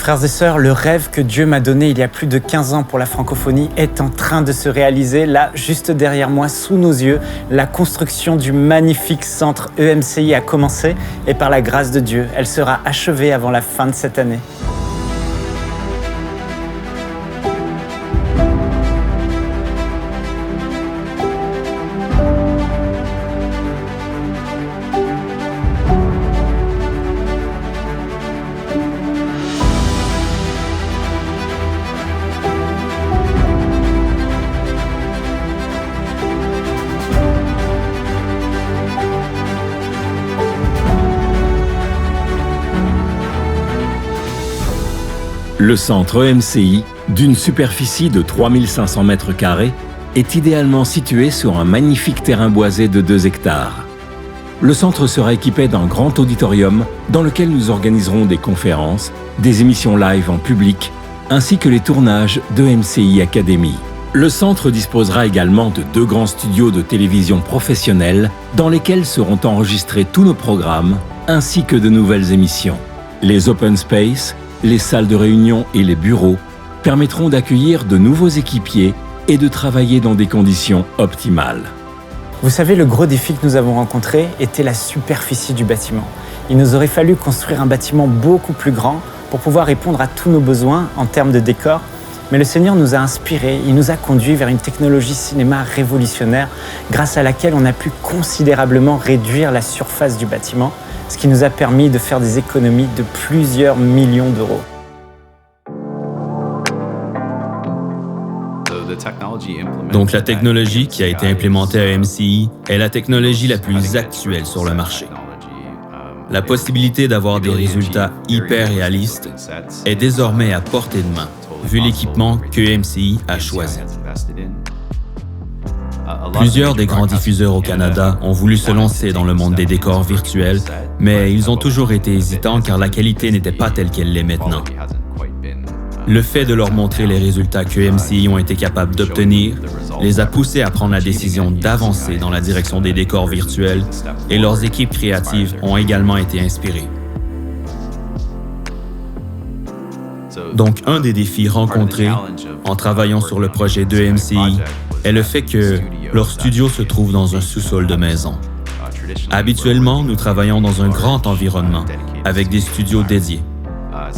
Frères et sœurs, le rêve que Dieu m'a donné il y a plus de 15 ans pour la francophonie est en train de se réaliser. Là, juste derrière moi, sous nos yeux, la construction du magnifique centre EMCI a commencé et par la grâce de Dieu, elle sera achevée avant la fin de cette année. Le centre EMCI, d'une superficie de 3500 mètres carrés, est idéalement situé sur un magnifique terrain boisé de 2 hectares. Le centre sera équipé d'un grand auditorium dans lequel nous organiserons des conférences, des émissions live en public, ainsi que les tournages de EMCI Academy. Le centre disposera également de 2 grands studios de télévision professionnels dans lesquels seront enregistrés tous nos programmes, ainsi que de nouvelles émissions. Les open space, les salles de réunion et les bureaux permettront d'accueillir de nouveaux équipiers et de travailler dans des conditions optimales. Vous savez, le gros défi que nous avons rencontré était la superficie du bâtiment. Il nous aurait fallu construire un bâtiment beaucoup plus grand pour pouvoir répondre à tous nos besoins en termes de décor. Mais le Seigneur nous a inspirés, il nous a conduits vers une technologie cinéma révolutionnaire grâce à laquelle on a pu considérablement réduire la surface du bâtiment, ce qui nous a permis de faire des économies de plusieurs millions d'euros. Donc la technologie qui a été implémentée à EMCI est la technologie la plus actuelle sur le marché. La possibilité d'avoir des résultats hyper réalistes est désormais à portée de main, vu l'équipement que EMCI a choisi. Plusieurs des grands diffuseurs au Canada ont voulu se lancer dans le monde des décors virtuels, mais ils ont toujours été hésitants car la qualité n'était pas telle qu'elle l'est maintenant. Le fait de leur montrer les résultats que EMCI ont été capables d'obtenir les a poussés à prendre la décision d'avancer dans la direction des décors virtuels et leurs équipes créatives ont également été inspirées. Donc, un des défis rencontrés en travaillant sur le projet de EMCI est le fait que leur studio se trouve dans un sous-sol de maison. Habituellement, nous travaillons dans un grand environnement avec des studios dédiés.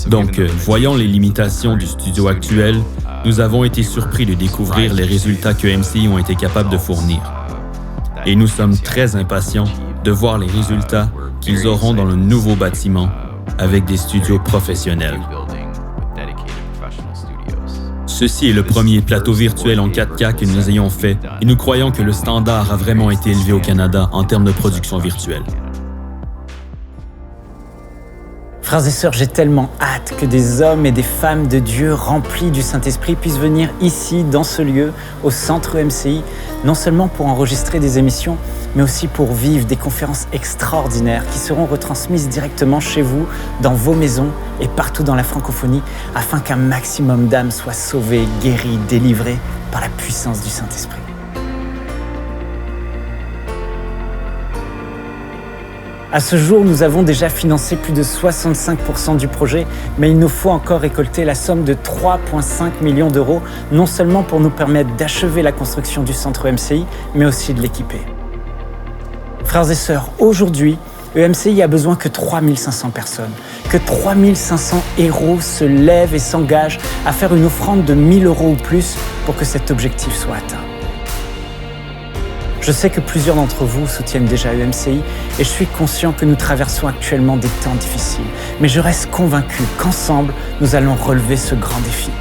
Donc, voyant les limitations du studio actuel, nous avons été surpris de découvrir les résultats que EMCI ont été capables de fournir. Et nous sommes très impatients de voir les résultats qu'ils auront dans le nouveau bâtiment avec des studios professionnels. Ceci est le premier plateau virtuel en 4K que nous ayons fait et nous croyons que le standard a vraiment été élevé au Canada en termes de production virtuelle. Frères et sœurs, j'ai tellement hâte que des hommes et des femmes de Dieu remplis du Saint-Esprit puissent venir ici, dans ce lieu, au centre EMCI, non seulement pour enregistrer des émissions, mais aussi pour vivre des conférences extraordinaires qui seront retransmises directement chez vous, dans vos maisons et partout dans la francophonie, afin qu'un maximum d'âmes soient sauvées, guéries, délivrées par la puissance du Saint-Esprit. À ce jour, nous avons déjà financé plus de 65% du projet, mais il nous faut encore récolter la somme de 3,5 millions d'euros, non seulement pour nous permettre d'achever la construction du centre EMCI, mais aussi de l'équiper. Frères et sœurs, aujourd'hui, EMCI a besoin que 3500 personnes, que 3500 héros se lèvent et s'engagent à faire une offrande de 1000 euros ou plus pour que cet objectif soit atteint. Je sais que plusieurs d'entre vous soutiennent déjà EMCI et je suis conscient que nous traversons actuellement des temps difficiles. Mais je reste convaincu qu'ensemble, nous allons relever ce grand défi.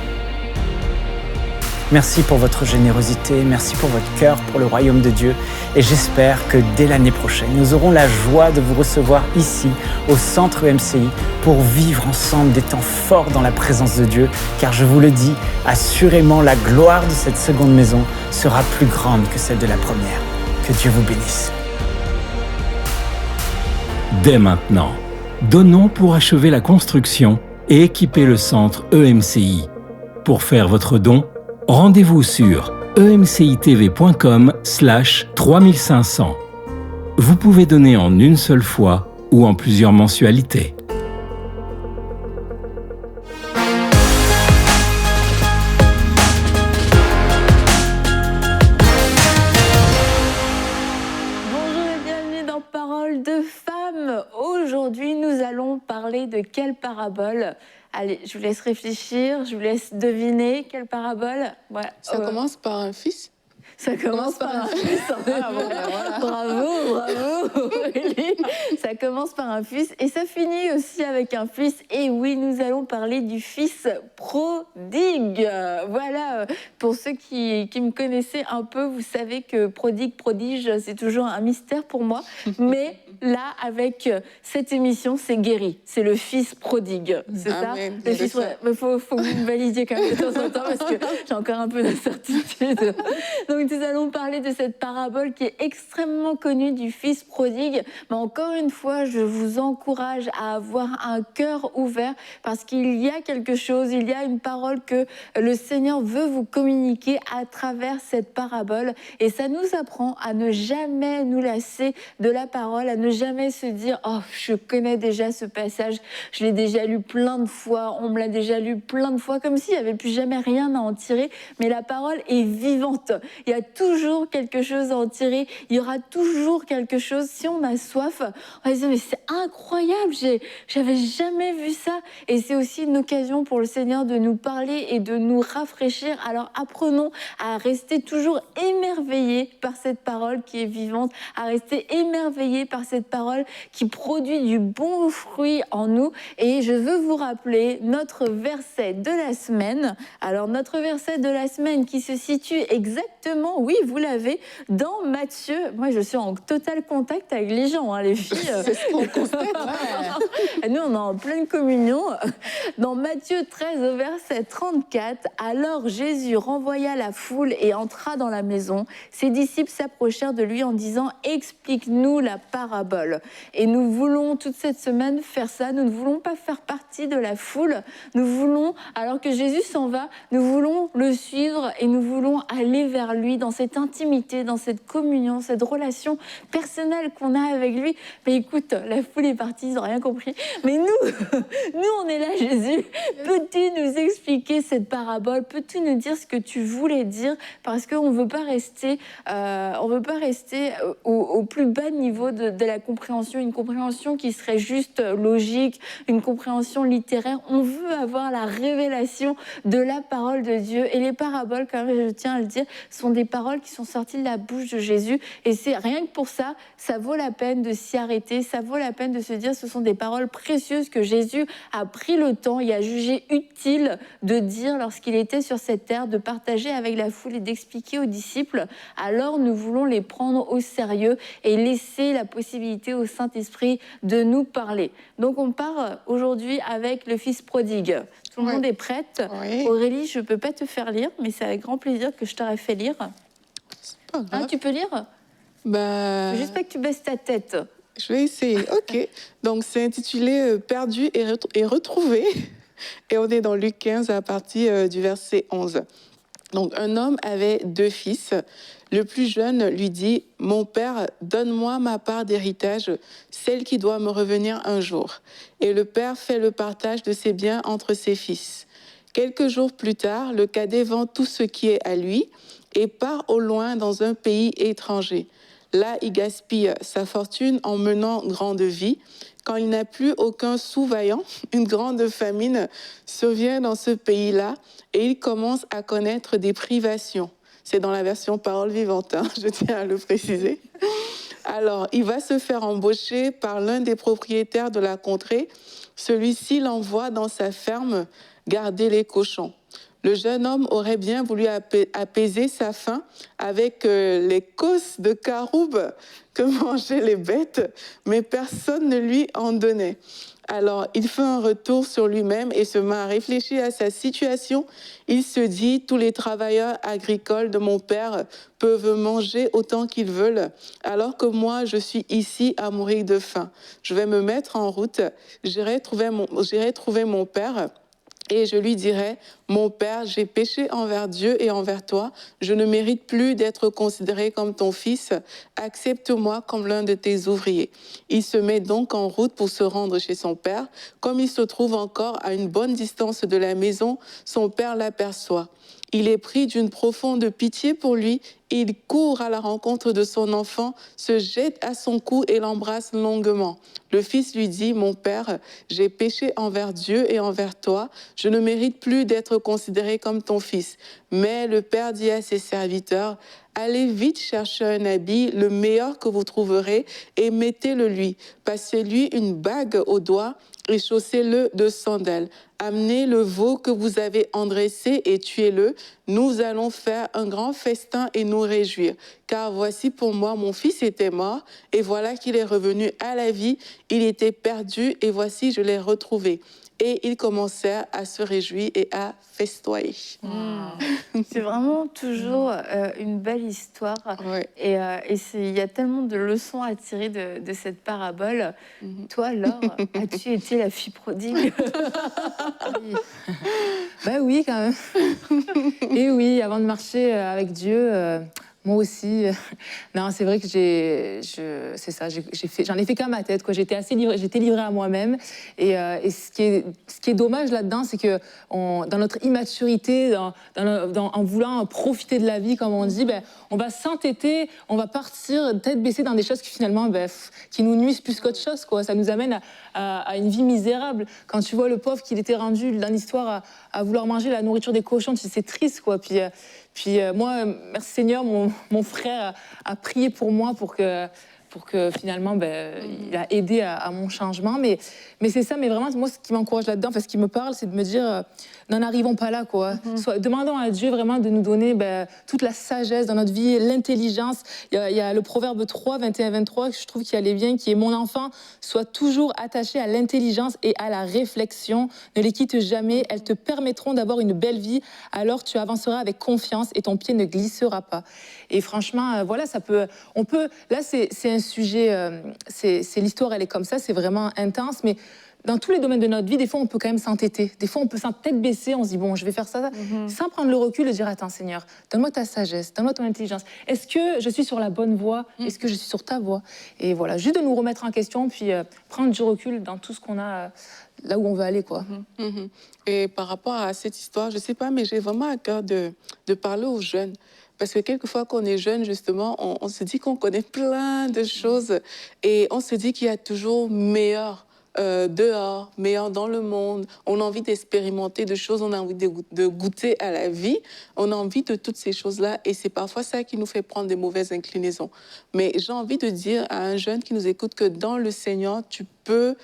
Merci pour votre générosité, merci pour votre cœur pour le royaume de Dieu et j'espère que dès l'année prochaine, nous aurons la joie de vous recevoir ici, au centre EMCI, pour vivre ensemble des temps forts dans la présence de Dieu, car je vous le dis, assurément la gloire de cette seconde maison sera plus grande que celle de la première. Que Dieu vous bénisse. Dès maintenant, donnons pour achever la construction et équiper le centre EMCI. Pour faire votre don, rendez-vous sur emcitv.com/3500. Vous pouvez donner en une seule fois ou en plusieurs mensualités. de quelle parabole? Allez, je vous laisse réfléchir, je vous laisse deviner quelle parabole. Voilà. Ça commence par un fils? Ça commence par un fils. Bravo, Aurélie. Ça commence par un fils et ça finit aussi avec un fils. Et oui, nous allons parler du fils prodigue. Voilà, pour ceux qui me connaissaient un peu, vous savez que prodige, c'est toujours un mystère pour moi. Mais là, avec cette émission, c'est guéri. C'est le fils prodigue, c'est ça? Le fils prodigue. Mais faut que vous me validiez quand même de temps en temps parce que j'ai encore un peu d'incertitude. Donc, nous allons parler de cette parabole qui est extrêmement connue du fils prodigue. Mais encore une fois, je vous encourage à avoir un cœur ouvert parce qu'il y a quelque chose, il y a une parole que le Seigneur veut vous communiquer à travers cette parabole. Et ça nous apprend à ne jamais nous lasser de la parole, à ne jamais se dire « Oh, je connais déjà ce passage, je l'ai déjà lu plein de fois, on me l'a déjà lu plein de fois », comme s'il n'y avait plus jamais rien à en tirer. Mais la parole est vivante. Il y a toujours quelque chose à en tirer. Il y aura toujours quelque chose. Si on a soif, on va se dire mais c'est incroyable, j'avais jamais vu ça. Et c'est aussi une occasion pour le Seigneur de nous parler et de nous rafraîchir. Alors apprenons à rester toujours émerveillés par cette parole qui est vivante, à rester émerveillés par cette parole qui produit du bon fruit en nous. Et je veux vous rappeler notre verset de la semaine. Alors notre verset de la semaine qui se situe exactement, oui, vous l'avez, dans Matthieu. Moi, je suis en total contact avec les gens, hein, les filles. C'est ce qu'on constate. Nous, on est en pleine communion. Dans Matthieu 13, au verset 34, « Alors Jésus renvoya la foule et entra dans la maison. Ses disciples s'approchèrent de lui en disant « Explique-nous la parabole. » Et nous voulons toute cette semaine faire ça. Nous ne voulons pas faire partie de la foule. Nous voulons, alors que Jésus s'en va, nous voulons le suivre et nous voulons aller vers lui dans cette intimité, dans cette communion, cette relation personnelle qu'on a avec lui. Mais écoute, la foule est partie, ils n'ont rien compris. Mais nous on est là, Jésus. Peux-tu nous expliquer cette parabole? Peux-tu nous dire ce que tu voulais dire? Parce qu'on ne veut pas rester, au plus bas niveau de la compréhension, une compréhension qui serait juste logique, une compréhension littéraire. On veut avoir la révélation de la parole de Dieu. Et les paraboles, quand même, je tiens à le dire, sont des paroles qui sont sorties de la bouche de Jésus. Et c'est rien que pour ça, ça vaut la peine de s'y arrêter. Ça vaut la peine de se dire, ce sont des paroles précieuses que Jésus a pris le temps et a jugé utile de dire lorsqu'il était sur cette terre, de partager avec la foule et d'expliquer aux disciples. Alors nous voulons les prendre au sérieux et laisser la possibilité au Saint-Esprit de nous parler. Donc on part aujourd'hui avec le Fils prodigue. Tout le monde est prête. Oui. Aurélie, je ne peux pas te faire lire, mais c'est avec grand plaisir que je t'aurais fait lire. C'est pas grave. Tu peux lire? Bah, Juste pas que tu baisses ta tête. je vais essayer. OK. Donc, c'est intitulé Perdu et retrouvé. Et on est dans Luc 15 à partir du verset 11. Donc, un homme avait 2 fils. Le plus jeune lui dit « Mon père, donne-moi ma part d'héritage, celle qui doit me revenir un jour. » Et le père fait le partage de ses biens entre ses fils. Quelques jours plus tard, le cadet vend tout ce qui est à lui et part au loin dans un pays étranger. Là, il gaspille sa fortune en menant grande vie. Quand il n'a plus aucun sou vaillant, une grande famine survient dans ce pays-là et il commence à connaître des privations. C'est dans la version parole vivante, hein, je tiens à le préciser. Alors, il va se faire embaucher par l'un des propriétaires de la contrée. Celui-ci l'envoie dans sa ferme garder les cochons. Le jeune homme aurait bien voulu apaiser sa faim avec les cosses de caroube que mangeaient les bêtes, mais personne ne lui en donnait. Alors, il fait un retour sur lui-même et se met à réfléchir à sa situation. Il se dit, tous les travailleurs agricoles de mon père peuvent manger autant qu'ils veulent, alors que moi, je suis ici à mourir de faim. Je vais me mettre en route, j'irai trouver mon père. Et je lui dirai, mon père, j'ai péché envers Dieu et envers toi. Je ne mérite plus d'être considéré comme ton fils. Accepte-moi comme l'un de tes ouvriers. Il se met donc en route pour se rendre chez son père. Comme il se trouve encore à une bonne distance de la maison, son père l'aperçoit. Il est pris d'une profonde pitié pour lui Il court à la rencontre de son enfant, se jette à son cou et l'embrasse longuement. Le fils lui dit, « Mon père, j'ai péché envers Dieu et envers toi. Je ne mérite plus d'être considéré comme ton fils. » Mais le père dit à ses serviteurs, « Allez vite chercher un habit, le meilleur que vous trouverez, et mettez-le lui. Passez-lui une bague au doigt et chaussez-le de sandales. Amenez le veau que vous avez endressé et tuez-le. Nous allons faire un grand festin et nous réjouir. Car voici pour moi, mon fils était mort, et voilà qu'il est revenu à la vie. Il était perdu, et voici, je l'ai retrouvé. » Et ils commencèrent à se réjouir et à festoyer. C'est vraiment toujours une belle histoire. Ouais. Et il y a tellement de leçons à tirer de cette parabole. Toi, Laure, as-tu été la fille prodigue? Ben oui, quand même. Et oui, avant de marcher avec Dieu, moi aussi. Non, c'est vrai que c'est ça. J'en ai fait qu'à ma tête, quoi. J'étais livrée à moi-même. Et ce qui est dommage là-dedans, c'est que dans notre immaturité, en voulant profiter de la vie, comme on dit, on va s'entêter, on va partir tête baissée dans des choses qui finalement, qui nous nuisent plus qu'autre chose, quoi. Ça nous amène à une vie misérable. Quand tu vois le pauvre qu'il était rendu dans l'histoire à vouloir manger la nourriture des cochons, c'est triste, quoi. Puis moi, merci Seigneur, mon frère a prié pour moi pour que finalement, il a aidé à mon changement. Mais c'est ça, mais vraiment, moi, ce qui m'encourage là-dedans, enfin, ce qui me parle, c'est de me dire, n'en arrivons pas là, quoi. Demandons à Dieu vraiment de nous donner toute la sagesse dans notre vie, l'intelligence. Il y a le Proverbe 3, 21-23, que je trouve qui allait bien, qui est « Mon enfant, sois toujours attaché à l'intelligence et à la réflexion. Ne les quitte jamais. Elles te permettront d'avoir une belle vie. Alors tu avanceras avec confiance et ton pied ne glissera pas. » Et franchement, voilà, là, c'est un sujet, c'est l'histoire, elle est comme ça, c'est vraiment intense, mais dans tous les domaines de notre vie, des fois, on peut quand même s'entêter. Des fois, on peut tête baisser, on se dit, bon, je vais faire ça, sans prendre le recul et dire, attends, Seigneur, donne-moi ta sagesse, donne-moi ton intelligence. Est-ce que je suis sur la bonne voie? Est-ce que je suis sur ta voie? Et voilà, juste de nous remettre en question, puis prendre du recul dans tout ce qu'on a, là où on veut aller, quoi. Et par rapport à cette histoire, je sais pas, mais j'ai vraiment à cœur de parler aux jeunes. Parce que quelquefois, quand on est jeune, justement, on se dit qu'on connaît plein de choses et on se dit qu'il y a toujours meilleur dehors, meilleur dans le monde. On a envie d'expérimenter des choses, on a envie de goûter à la vie, on a envie de toutes ces choses-là et c'est parfois ça qui nous fait prendre des mauvaises inclinaisons. Mais j'ai envie de dire à un jeune qui nous écoute que dans le Seigneur, tu peux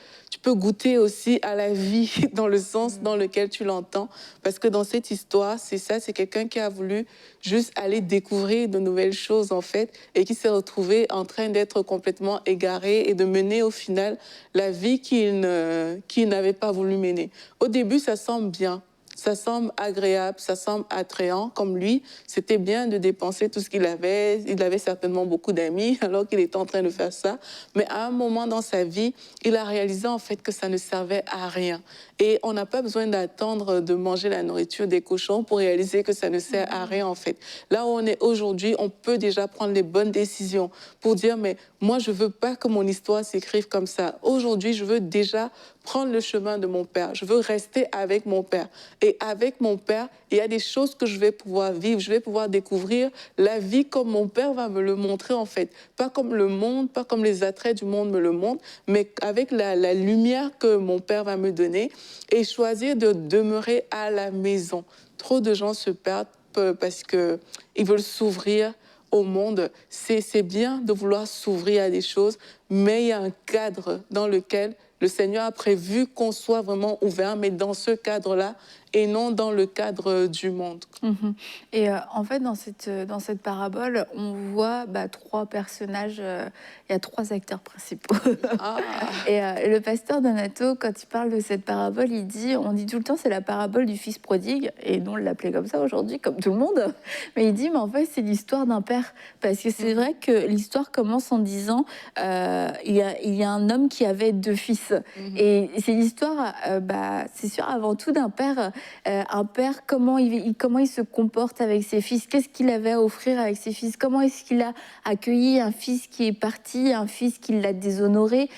goûter aussi à la vie dans le sens dans lequel tu l'entends. Parce que dans cette histoire, c'est ça, c'est quelqu'un qui a voulu juste aller découvrir de nouvelles choses, en fait, et qui s'est retrouvé en train d'être complètement égaré et de mener, au final, la vie qu'il n'avait pas voulu mener. Au début, ça semble bien. Ça semble agréable, ça semble attrayant. Comme lui, c'était bien de dépenser tout ce qu'il avait. Il avait certainement beaucoup d'amis alors qu'il était en train de faire ça. Mais à un moment dans sa vie, il a réalisé en fait que ça ne servait à rien. Et on n'a pas besoin d'attendre de manger la nourriture des cochons pour réaliser que ça ne sert à rien en fait. Là où on est aujourd'hui, on peut déjà prendre les bonnes décisions pour dire mais moi je veux pas que mon histoire s'écrive comme ça. Aujourd'hui, je veux déjà prendre le chemin de mon père. Je veux rester avec mon père. Et avec mon père, il y a des choses que je vais pouvoir vivre. Je vais pouvoir découvrir la vie comme mon père va me le montrer, en fait. Pas comme le monde, pas comme les attraits du monde me le montrent, mais avec la lumière que mon père va me donner et choisir de demeurer à la maison. Trop de gens se perdent parce qu'ils veulent s'ouvrir au monde. C'est bien de vouloir s'ouvrir à des choses, mais il y a un cadre dans lequel le Seigneur a prévu qu'on soit vraiment ouvert, mais dans ce cadre-là, et non dans le cadre du monde. Et en fait, dans cette parabole, on voit trois personnages, il y a trois acteurs principaux. Et le pasteur Donato, quand il parle de cette parabole, on dit tout le temps c'est la parabole du fils prodigue, et nous on l'appelait comme ça aujourd'hui, comme tout le monde. Mais il dit, mais en fait, c'est l'histoire d'un père. Parce que c'est vrai que l'histoire commence en disant, il y a un homme qui avait deux fils. fils. Et c'est l'histoire, c'est sûr, avant tout d'un père. Un père, comment il se comporte avec ses fils, qu'est-ce qu'il avait à offrir avec ses fils, comment est-ce qu'il a accueilli un fils qui est parti, un fils qui l'a déshonoré,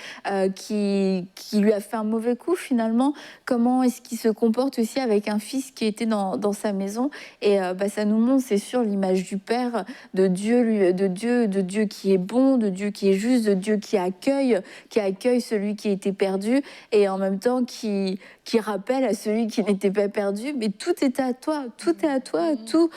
qui lui a fait un mauvais coup finalement, comment est-ce qu'il se comporte aussi avec un fils qui était dans sa maison. Et ça nous montre, c'est sûr, l'image du Père, de Dieu qui est bon, de Dieu qui est juste, de Dieu qui accueille celui qui était perdu, et en même temps qui rappelle à celui qui n'était pas perdu, mais tout est à toi, tout est à toi, tout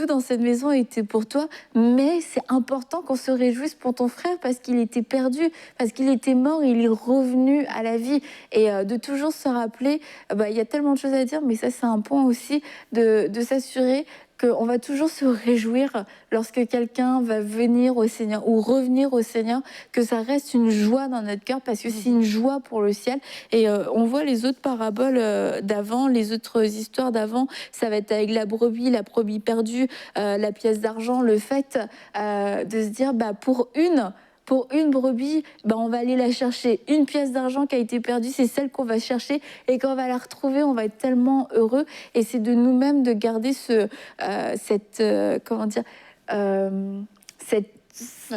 dans cette maison était pour toi. Mais c'est important qu'on se réjouisse pour ton frère parce qu'il était perdu, parce qu'il était mort, il est revenu à la vie. Et de toujours se rappeler, il y a tellement de choses à dire, mais ça c'est un point aussi de s'assurer qu'on va toujours se réjouir lorsque quelqu'un va venir au Seigneur ou revenir au Seigneur, que ça reste une joie dans notre cœur, parce que c'est une joie pour le ciel. Et on voit les autres paraboles d'avant, les autres histoires d'avant, ça va être avec la brebis perdue, la pièce d'argent, le fait de se dire, pour une brebis, on va aller la chercher. Une pièce d'argent qui a été perdue, c'est celle qu'on va chercher. Et quand on va la retrouver, on va être tellement heureux. Et c'est de nous-mêmes de garder cette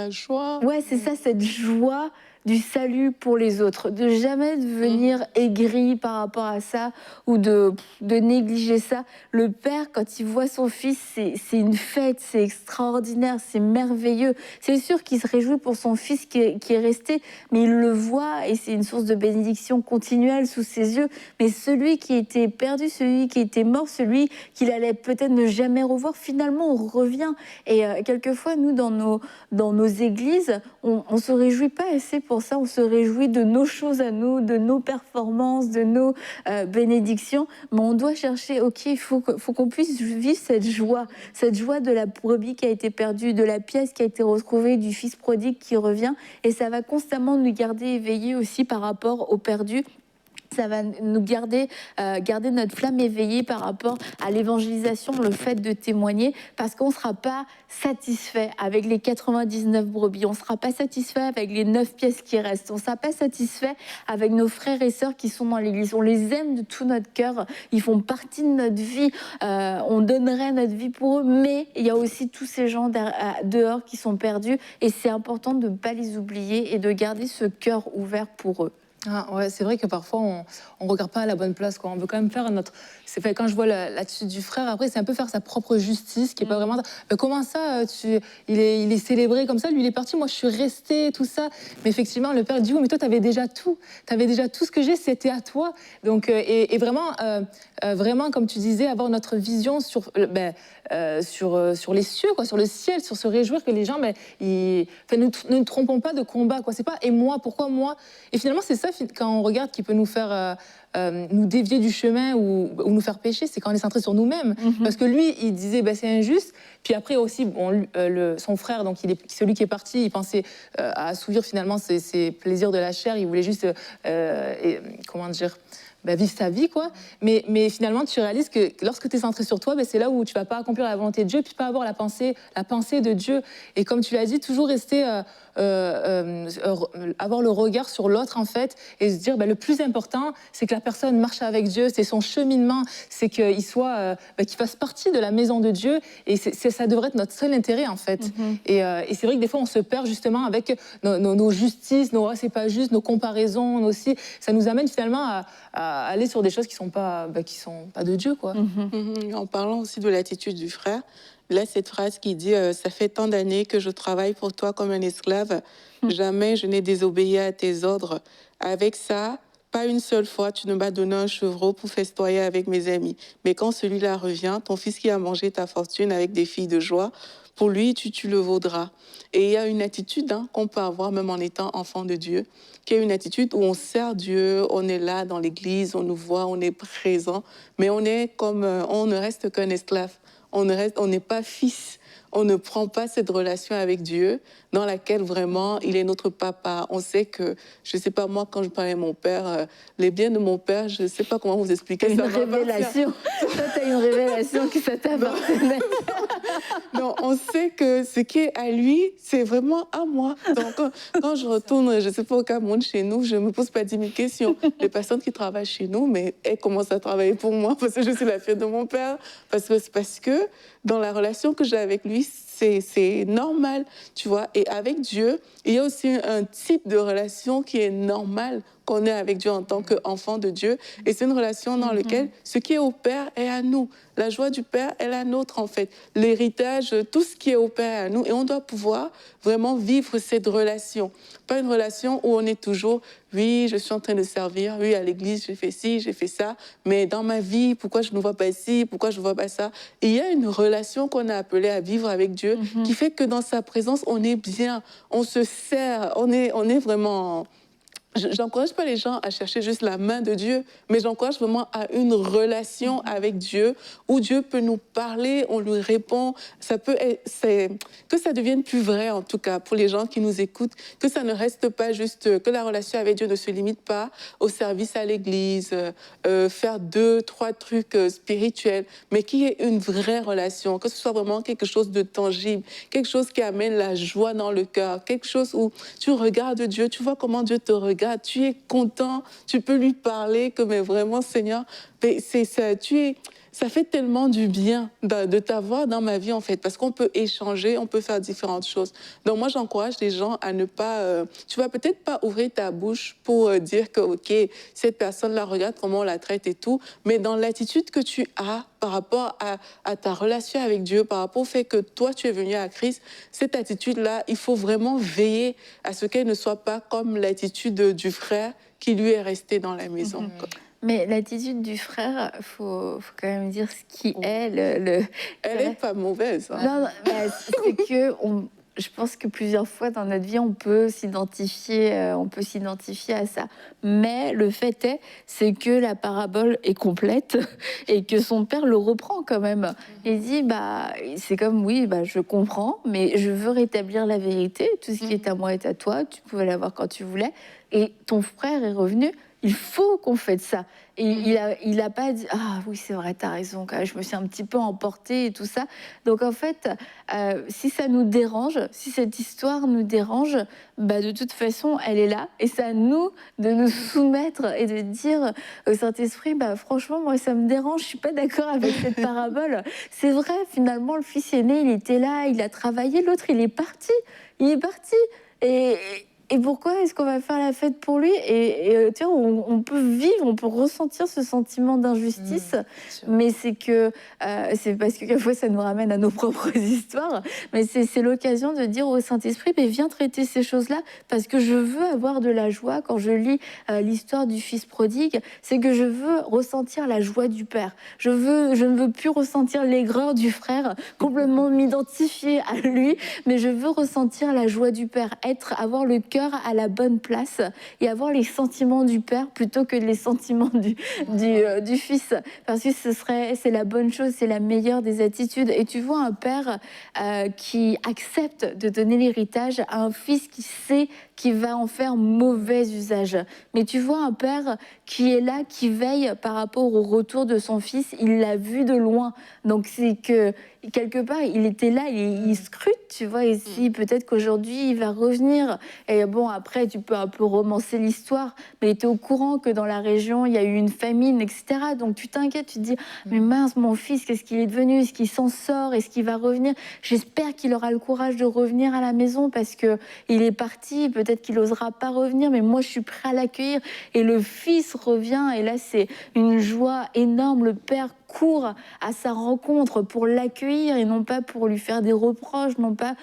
joie. Ouais, c'est ça, cette joie du salut pour les autres, de jamais devenir aigri par rapport à ça ou de négliger ça. Le père, quand il voit son fils, c'est une fête, c'est extraordinaire, c'est merveilleux. C'est sûr qu'il se réjouit pour son fils qui est resté, mais il le voit et c'est une source de bénédiction continuelle sous ses yeux. Mais celui qui était perdu, celui qui était mort, celui qu'il allait peut-être ne jamais revoir, finalement on revient. Et quelquefois, nous, dans nos églises, on se réjouit pas assez pour ça, on se réjouit de nos choses à nous, de nos performances, de nos bénédictions, mais on doit chercher, il faut qu'on puisse vivre cette joie de la brebis qui a été perdue, de la pièce qui a été retrouvée, du fils prodigue qui revient, et ça va constamment nous garder éveillés aussi par rapport au perdu. Ça va nous garder notre flamme éveillée par rapport à l'évangélisation, le fait de témoigner, parce qu'on ne sera pas satisfait avec les 99 brebis, on ne sera pas satisfait avec les 9 pièces qui restent, on ne sera pas satisfait avec nos frères et sœurs qui sont dans l'église. On les aime de tout notre cœur, ils font partie de notre vie, on donnerait notre vie pour eux, mais il y a aussi tous ces gens dehors qui sont perdus, et c'est important de ne pas les oublier et de garder ce cœur ouvert pour eux. Ah ouais, c'est vrai que parfois on regarde pas à la bonne place, quoi. On veut quand même faire notre. C'est fait quand je vois l'attitude du frère. Après, c'est un peu faire sa propre justice, qui est pas vraiment. Mais comment ça, il est célébré comme ça. Lui, il est parti. Moi, je suis restée, tout ça. Mais effectivement, le père dit, mais toi, t'avais déjà tout. T'avais déjà tout ce que j'ai, c'était à toi. Donc, et vraiment, vraiment, comme tu disais, avoir notre vision sur les cieux, quoi, sur le ciel, sur se réjouir que les gens, ne nous trompons pas de combat, quoi. C'est pas et moi, pourquoi moi. Et finalement, c'est ça quand on regarde qui peut nous faire nous dévier du chemin ou nous faire pécher, c'est quand on est centré sur nous-mêmes. Parce que lui, il disait c'est injuste. Puis après aussi, son frère, donc celui qui est parti, il pensait à assouvir finalement ses plaisirs de la chair. Il voulait juste vivre sa vie, quoi. Mais finalement, tu réalises que lorsque tu es centré sur toi, c'est là où tu vas pas accomplir la volonté de Dieu, puis pas avoir la pensée de Dieu. Et comme tu l'as dit, toujours rester, avoir le regard sur l'autre, en fait, et se dire, le plus important, c'est que la personne marche avec Dieu, c'est son cheminement, c'est qu'il soit, qu'il fasse partie de la maison de Dieu, et ça devrait être notre seul intérêt, en fait. Et c'est vrai que des fois, on se perd justement avec nos justices, c'est pas juste, nos comparaisons aussi. Ça nous amène finalement à aller sur des choses qui sont pas de Dieu, quoi. En parlant aussi de l'attitude du frère, là, cette phrase qui dit ça fait tant d'années que je travaille pour toi comme un esclave, jamais je n'ai désobéi à tes ordres. Avec ça, pas une seule fois, tu ne m'as donné un chevreau pour festoyer avec mes amis. Mais quand celui-là revient, ton fils qui a mangé ta fortune avec des filles de joie, pour lui, tu le vaudras. Et il y a une attitude qu'on peut avoir même en étant enfant de Dieu, qui est une attitude où on sert Dieu, on est là dans l'église, on nous voit, on est présent, mais on ne reste qu'un esclave. On n'est pas fils. on ne prend pas cette relation avec Dieu dans laquelle vraiment il est notre papa. On sait que, je ne sais pas moi, quand je parlais à mon père, les biens de mon père, je ne sais pas comment vous expliquer ça. Une révélation. Toi, tu as une révélation que ça t'appartenait. Donc, on sait que ce qui est à lui, c'est vraiment à moi. Donc, quand je retourne, je ne sais pas, au Cameroun, chez nous, je ne me pose pas 10 000 questions. Les personnes qui travaillent chez nous, mais elles commencent à travailler pour moi parce que je suis la fille de mon père. Parce que dans la relation que j'ai avec lui, c'est normal, tu vois. Et avec Dieu, il y a aussi un type de relation qui est normal qu'on ait avec Dieu en tant qu'enfant de Dieu. Et c'est une relation dans laquelle ce qui est au Père est à nous. La joie du Père est la nôtre, en fait. L'héritage, tout ce qui est au Père est à nous. Et on doit pouvoir vraiment vivre cette relation. Pas une relation où on est toujours, oui, je suis en train de servir, oui, à l'église, j'ai fait ci, j'ai fait ça, mais dans ma vie, pourquoi je ne vois pas ici, pourquoi je ne vois pas ça? Et il y a une relation qu'on a appelée à vivre avec Dieu qui fait que dans sa présence, on est bien, on se sert, on est vraiment... J'encourage pas les gens à chercher juste la main de Dieu, mais j'encourage vraiment à une relation avec Dieu où Dieu peut nous parler, on lui répond. Ça peut que ça devienne plus vrai, en tout cas, pour les gens qui nous écoutent, que ça ne reste pas juste, que la relation avec Dieu ne se limite pas au service à l'église, faire 2, 3 trucs spirituels, mais qu'il y ait une vraie relation, que ce soit vraiment quelque chose de tangible, quelque chose qui amène la joie dans le cœur, quelque chose où tu regardes Dieu, tu vois comment Dieu te regarde, tu es content, tu peux lui parler, que mais vraiment, Seigneur, ça fait tellement du bien de t'avoir dans ma vie, en fait, parce qu'on peut échanger, on peut faire différentes choses. Donc, moi, j'encourage les gens à ne pas... tu vas peut-être pas ouvrir ta bouche pour dire que, OK, cette personne-là, regarde comment on la traite et tout, mais dans l'attitude que tu as par rapport à ta relation avec Dieu, par rapport au fait que toi, tu es venu à Christ, cette attitude-là, il faut vraiment veiller à ce qu'elle ne soit pas comme l'attitude du frère qui lui est resté dans la maison. Mais l'attitude du frère, faut quand même dire ce qui est Elle n'est pas mauvaise. Hein. Non, c'est que je pense que plusieurs fois dans notre vie, on peut s'identifier à ça. Mais le fait c'est que la parabole est complète et que son père le reprend quand même. Il dit, c'est comme, oui, je comprends, mais je veux rétablir la vérité. Tout ce qui est à moi est à toi. Tu pouvais l'avoir quand tu voulais. Et ton frère est revenu. Il faut qu'on fasse ça. Et il a pas dit, ah oui, c'est vrai, t'as raison, je me suis un petit peu emportée et tout ça. Donc en fait, si ça nous dérange, si cette histoire nous dérange, de toute façon, elle est là. Et c'est à nous de nous soumettre et de dire au Saint-Esprit, franchement, moi, ça me dérange, je suis pas d'accord avec cette parabole. C'est vrai, finalement, le fils aîné, il était là, il a travaillé, l'autre, il est parti. Et pourquoi est-ce qu'on va faire la fête pour lui? Et tu vois, on peut vivre, on peut ressentir ce sentiment d'injustice, mais c'est parce que quelquefois ça nous ramène à nos propres histoires. Mais c'est l'occasion de dire au Saint-Esprit, viens traiter ces choses-là, parce que je veux avoir de la joie quand je lis l'histoire du fils prodigue. C'est que je veux ressentir la joie du Père. Je ne veux plus ressentir l'aigreur du frère, complètement m'identifier à lui, mais je veux ressentir la joie du Père, avoir le cœur à la bonne place et avoir les sentiments du Père plutôt que les sentiments du Fils, parce que c'est la bonne chose, c'est la meilleure des attitudes. Et tu vois un père qui accepte de donner l'héritage à un fils qui sait qu'il va en faire mauvais usage. Mais tu vois un père qui est là, qui veille par rapport au retour de son fils, il l'a vu de loin. Donc c'est que quelque part, il était là, il scrute, tu vois, et si peut-être qu'aujourd'hui, il va revenir. Et bon, après, tu peux un peu romancer l'histoire, mais tu es au courant que dans la région, il y a eu une famine, etc. Donc tu t'inquiètes, tu te dis, mais mince, mon fils, qu'est-ce qu'il est devenu? Est-ce qu'il s'en sort? Est-ce qu'il va revenir? J'espère qu'il aura le courage de revenir à la maison, parce qu'il est parti, peut-être qu'il n'osera pas revenir, mais moi, je suis prêt à l'accueillir. Et le fils revient, et là, c'est une joie énorme. Le père court à sa rencontre pour l'accueillir et non pas pour lui faire des reproches, non pas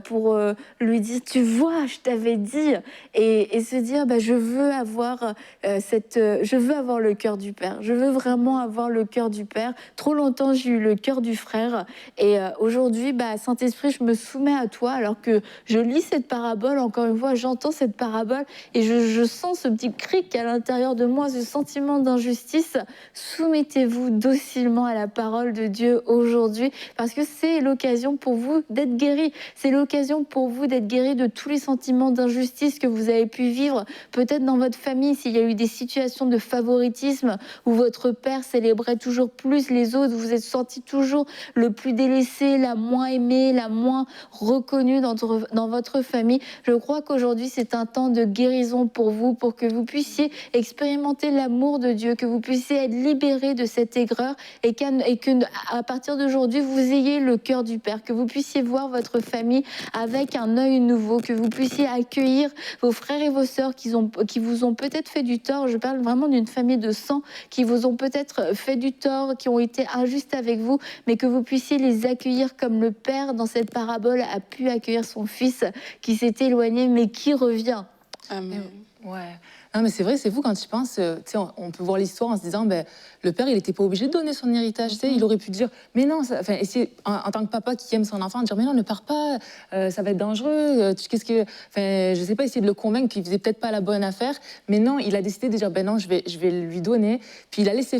pour lui dire tu vois, je t'avais dit, et se dire je veux avoir le cœur du Père, je veux vraiment avoir le cœur du Père. Trop longtemps j'ai eu le cœur du frère, et aujourd'hui Saint-Esprit, je me soumets à toi, alors que je lis cette parabole, encore une fois, j'entends cette parabole et je sens ce petit cric à l'intérieur de moi, ce sentiment d'injustice. Soumettez-vous docilement à la parole de Dieu aujourd'hui parce que c'est l'occasion pour vous d'être guéris. C'est l'occasion pour vous d'être guéris de tous les sentiments d'injustice que vous avez pu vivre, peut-être dans votre famille, s'il y a eu des situations de favoritisme où votre père célébrait toujours plus les autres, vous vous êtes senti toujours le plus délaissé, la moins aimée, la moins reconnue dans votre famille. Je crois qu'aujourd'hui, c'est un temps de guérison pour vous, pour que vous puissiez expérimenter l'amour de Dieu, que vous puissiez être libéré de cette aigreur et qu'à partir d'aujourd'hui, vous ayez le cœur du Père, que vous puissiez voir votre famille avec un œil nouveau, que vous puissiez accueillir vos frères et vos sœurs qui vous ont peut-être fait du tort. Je parle vraiment d'une famille de sang qui vous ont peut-être fait du tort, qui ont été injustes avec vous, mais que vous puissiez les accueillir comme le Père dans cette parabole a pu accueillir son fils qui s'est éloigné mais qui revient. Amen. Ouais. Non, mais c'est vrai, c'est fou quand tu penses. Tu sais, on peut voir l'histoire en se disant, ben, le père, il n'était pas obligé de donner son héritage. Tu sais, il aurait pu dire, mais non, enfin, essayer en tant que papa qui aime son enfant, dire, mais non, ne pars pas, ça va être dangereux. Qu'est-ce que, enfin, je sais pas, essayer de le convaincre qu'il faisait peut-être pas la bonne affaire, mais non, il a décidé de dire, ben non, je vais lui donner. Puis il a laissé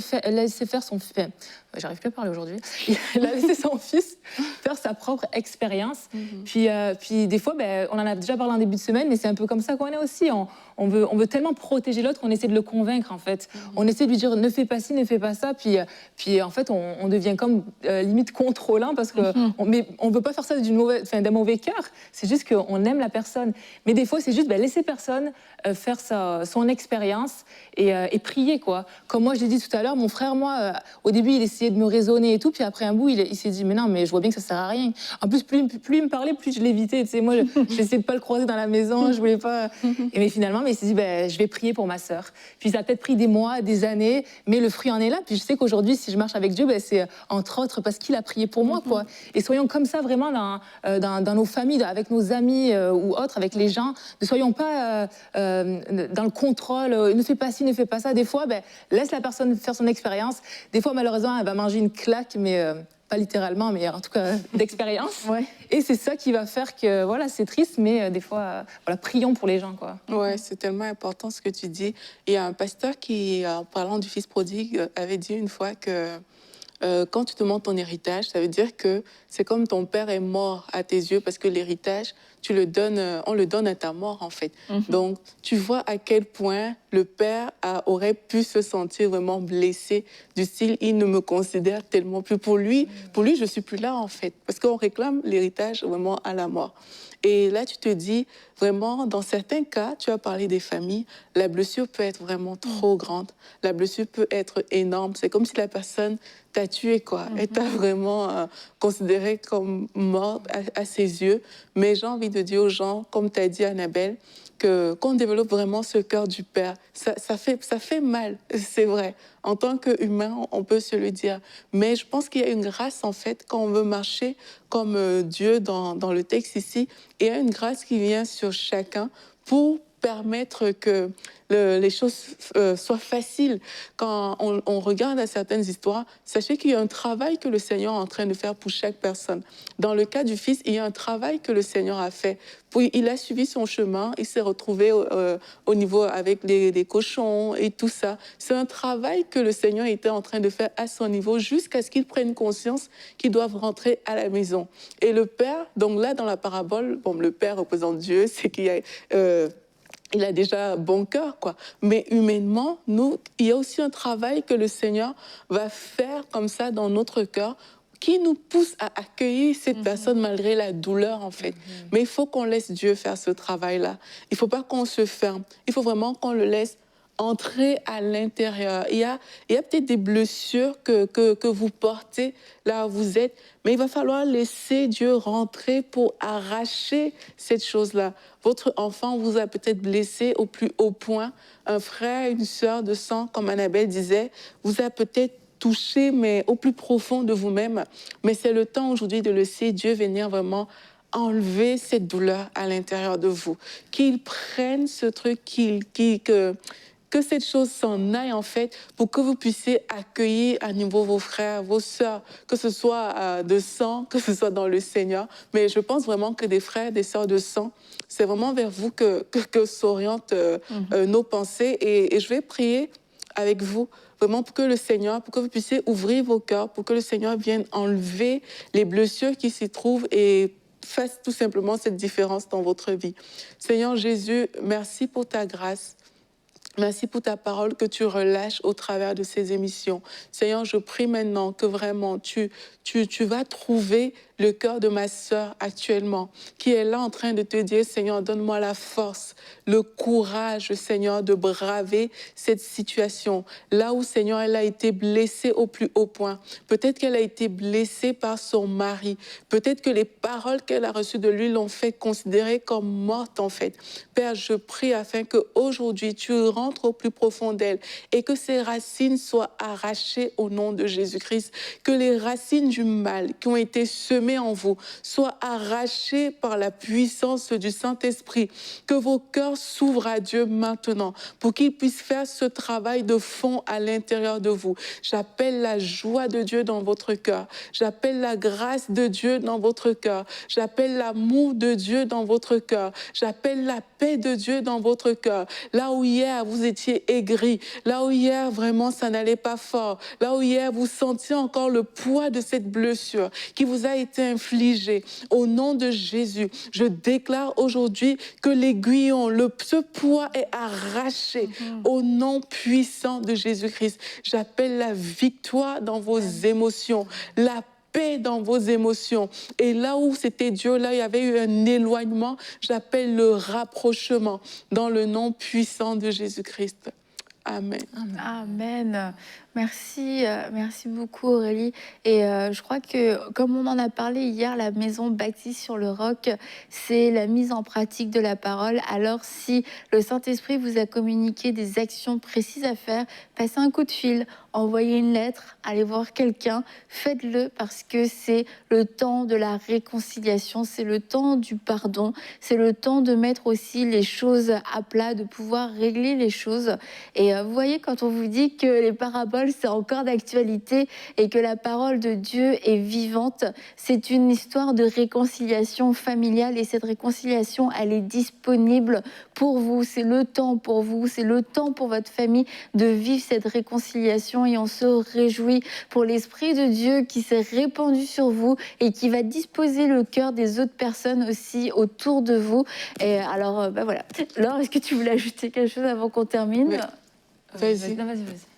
faire son fils. J'arrive plus à parler aujourd'hui. Il a laissé son fils faire sa propre expérience. Puis des fois, ben, on en a déjà parlé en début de semaine, mais c'est un peu comme ça qu'on est aussi. On veut tellement protéger l'autre qu'on essaie de le convaincre, en fait. On essaie de lui dire, ne fais pas ci, ne fais pas ça. Puis en fait, on devient comme limite contrôlant parce que mais on veut pas faire ça d'un mauvais cœur. C'est juste qu'on aime la personne. Mais des fois, c'est juste laisser personne faire son expérience et prier, quoi. Comme moi, je l'ai dit tout à l'heure, mon frère, moi, au début, il essayait de me raisonner et tout. Puis après un bout, il s'est dit, mais non, mais je vois bien que ça sert à rien. En plus, plus il me parlait, plus je l'évitais. Tu sais, moi, j'essayais de pas le croiser dans la maison. Je voulais pas. Mais finalement, il s'est dit, je vais prier pour ma sœur. Puis ça a peut-être pris des mois, des années, mais le fruit en est là. Puis je sais qu'aujourd'hui, si je marche avec Dieu, c'est entre autres parce qu'il a prié pour moi, quoi. Et soyons comme ça vraiment dans nos familles, avec nos amis ou autres, avec les gens. Ne soyons pas dans le contrôle. Ne fais pas ci, ne fais pas ça. Des fois, laisse la personne faire son expérience. Des fois, malheureusement, elle va manger une claque, mais pas littéralement, mais en tout cas d'expérience. Ouais. Et c'est ça qui va faire que, voilà, c'est triste, mais des fois, voilà, prions pour les gens, quoi. Ouais, c'est tellement important ce que tu dis. Il y a un pasteur qui, en parlant du fils prodigue, avait dit une fois que quand tu demandes ton héritage, ça veut dire que c'est comme ton père est mort à tes yeux parce que l'héritage, tu le donnes, on le donne à ta mort, en fait. Donc, tu vois à quel point le père aurait pu se sentir vraiment blessé, du style, il ne me considère tellement plus. Pour lui, je suis plus là, en fait, parce qu'on réclame l'héritage vraiment à la mort. Et là, tu te dis, vraiment, dans certains cas, tu as parlé des familles, la blessure peut être vraiment trop grande. La blessure peut être énorme. C'est comme si la personne t'a tué, quoi. Elle t'a vraiment considéré comme morte à ses yeux. Mais j'ai envie de dire aux gens, comme tu as dit, Annabelle, qu'on développe vraiment ce cœur du Père. Ça fait mal, c'est vrai. En tant qu'humain, on peut se le dire. Mais je pense qu'il y a une grâce, en fait, quand on veut marcher comme Dieu dans le texte ici. Il y a une grâce qui vient sur chacun pour permettre que les choses soient faciles. Quand on regarde à certaines histoires, sachez qu'il y a un travail que le Seigneur est en train de faire pour chaque personne. Dans le cas du Fils, il y a un travail que le Seigneur a fait. Puis, il a suivi son chemin, il s'est retrouvé au niveau avec les cochons et tout ça. C'est un travail que le Seigneur était en train de faire à son niveau jusqu'à ce qu'il prenne conscience qu'ils doivent rentrer à la maison. Et le Père, donc là, dans la parabole, bon, le Père représente Dieu, c'est qu'il y a... il a déjà bon cœur, quoi. Mais humainement, il y a aussi un travail que le Seigneur va faire comme ça dans notre cœur, qui nous pousse à accueillir cette personne malgré la douleur, en fait. Mais il faut qu'on laisse Dieu faire ce travail-là. Il ne faut pas qu'on se ferme. Il faut vraiment qu'on le laisse entrer à l'intérieur. Il y a peut-être des blessures que vous portez là où vous êtes, mais il va falloir laisser Dieu rentrer pour arracher cette chose-là. Votre enfant vous a peut-être blessé au plus haut point. Un frère, une sœur de sang, comme Annabelle disait, vous a peut-être touché, mais au plus profond de vous-même. Mais c'est le temps aujourd'hui de laisser Dieu venir vraiment enlever cette douleur à l'intérieur de vous. Qu'il prenne ce truc, que cette chose s'en aille, en fait, pour que vous puissiez accueillir à nouveau vos frères, vos sœurs, que ce soit de sang, que ce soit dans le Seigneur. Mais je pense vraiment que des frères, des sœurs de sang, c'est vraiment vers vous que s'orientent nos pensées. Et je vais prier avec vous, vraiment pour que le Seigneur, pour que vous puissiez ouvrir vos cœurs, pour que le Seigneur vienne enlever les blessures qui s'y trouvent et fasse tout simplement cette différence dans votre vie. Seigneur Jésus, merci pour ta grâce. Merci pour ta parole que tu relâches au travers de ces émissions. Seigneur, je prie maintenant que vraiment tu vas trouver le cœur de ma sœur actuellement, qui est là en train de te dire, Seigneur, donne-moi la force, le courage, Seigneur, de braver cette situation. Là où, Seigneur, elle a été blessée au plus haut point. Peut-être qu'elle a été blessée par son mari. Peut-être que les paroles qu'elle a reçues de lui l'ont fait considérer comme morte, en fait. Père, je prie afin qu'aujourd'hui, tu rentres au plus profond d'elle et que ses racines soient arrachées au nom de Jésus-Christ. Que les racines du mal qui ont été semées en vous soient arrachées par la puissance du Saint-Esprit. Que vos cœurs s'ouvrent à Dieu maintenant pour qu'il puisse faire ce travail de fond à l'intérieur de vous. J'appelle la joie de Dieu dans votre cœur. J'appelle la grâce de Dieu dans votre cœur. J'appelle l'amour de Dieu dans votre cœur. J'appelle la paix de Dieu dans votre cœur. Là où hier vous étiez aigri, là où hier vraiment ça n'allait pas fort, là où hier vous sentiez encore le poids de cette blessure qui vous a été infligée, au nom de Jésus, je déclare aujourd'hui que l'aiguillon, ce poids est arraché au nom puissant de Jésus-Christ. J'appelle la victoire dans vos émotions, la paix dans vos émotions. Et là où c'était Dieu, là il y avait eu un éloignement, j'appelle le rapprochement dans le nom puissant de Jésus-Christ. Amen. Amen. Merci, merci beaucoup Aurélie. Et je crois que, comme on en a parlé hier, la maison bâtie sur le roc, c'est la mise en pratique de la parole. Alors si le Saint-Esprit vous a communiqué des actions précises à faire, passez un coup de fil, envoyez une lettre, allez voir quelqu'un, faites-le parce que c'est le temps de la réconciliation, c'est le temps du pardon, c'est le temps de mettre aussi les choses à plat, de pouvoir régler les choses. Et vous voyez, quand on vous dit que les paraboles, c'est encore d'actualité et que la parole de Dieu est vivante, c'est une histoire de réconciliation familiale et cette réconciliation, elle est disponible pour vous. C'est le temps pour vous, c'est le temps pour votre famille de vivre cette réconciliation et on se réjouit pour l'Esprit de Dieu qui s'est répandu sur vous et qui va disposer le cœur des autres personnes aussi autour de vous. Et alors, voilà. Laure, est-ce que tu voulais ajouter quelque chose avant qu'on termine ? Vas-y.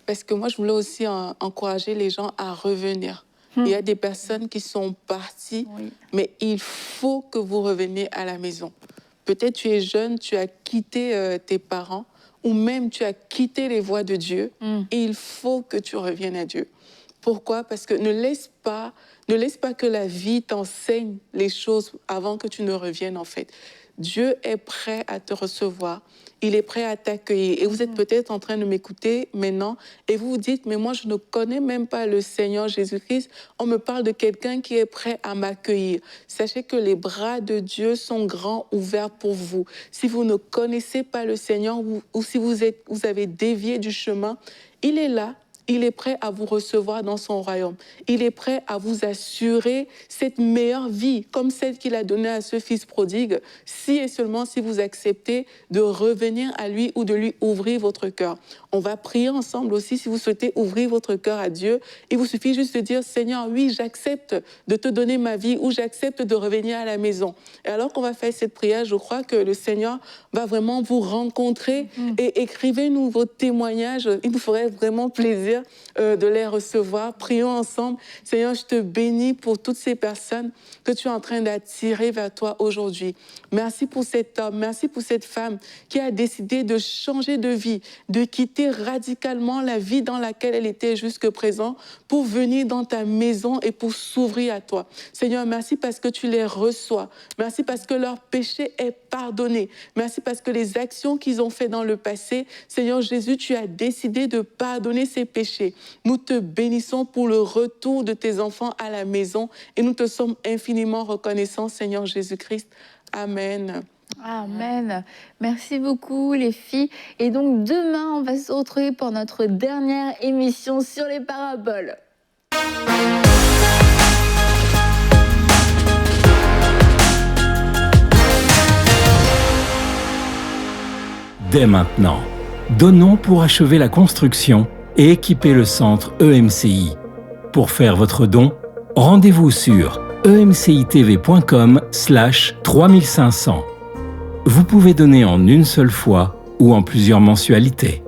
Parce que moi, je voulais aussi encourager les gens à revenir. Il y a des personnes qui sont parties, mais il faut que vous reveniez à la maison. Peut-être tu es jeune, tu as quitté tes parents, ou même tu as quitté les voies de Dieu, et il faut que tu reviennes à Dieu. Pourquoi? Parce que ne laisse pas que la vie t'enseigne les choses avant que tu ne reviennes, en fait. Dieu est prêt à te recevoir. Il est prêt à t'accueillir. Et vous êtes peut-être en train de m'écouter maintenant et vous vous dites, mais moi, je ne connais même pas le Seigneur Jésus-Christ. On me parle de quelqu'un qui est prêt à m'accueillir. Sachez que les bras de Dieu sont grands, ouverts pour vous. Si vous ne connaissez pas le Seigneur ou si vous avez dévié du chemin, il est là. Il est prêt à vous recevoir dans son royaume. Il est prêt à vous assurer cette meilleure vie, comme celle qu'il a donnée à ce fils prodigue, si et seulement si vous acceptez de revenir à lui ou de lui ouvrir votre cœur. On va prier ensemble aussi si vous souhaitez ouvrir votre cœur à Dieu. Il vous suffit juste de dire, Seigneur, oui, j'accepte de te donner ma vie ou j'accepte de revenir à la maison. Et alors qu'on va faire cette prière, je crois que le Seigneur va vraiment vous rencontrer et écrivez-nous vos témoignages. Il nous ferait vraiment plaisir de les recevoir. Prions ensemble. Seigneur, je te bénis pour toutes ces personnes que tu es en train d'attirer vers toi aujourd'hui. Merci pour cet homme, merci pour cette femme qui a décidé de changer de vie, de quitter radicalement la vie dans laquelle elle était jusque présent pour venir dans ta maison et pour s'ouvrir à toi. Seigneur, merci parce que tu les reçois. Merci parce que leur péché est pardonné. Merci parce que les actions qu'ils ont faites dans le passé, Seigneur Jésus, tu as décidé de pardonner ces péchés. Nous te bénissons pour le retour de tes enfants à la maison et nous te sommes infiniment reconnaissants, Seigneur Jésus-Christ. Amen. Amen. Merci beaucoup les filles. Et donc demain, on va se retrouver pour notre dernière émission sur les paraboles. Dès maintenant, donnons pour achever la construction et équiper le centre EMCI. Pour faire votre don, rendez-vous sur emcitv.com/3500. Vous pouvez donner en une seule fois ou en plusieurs mensualités.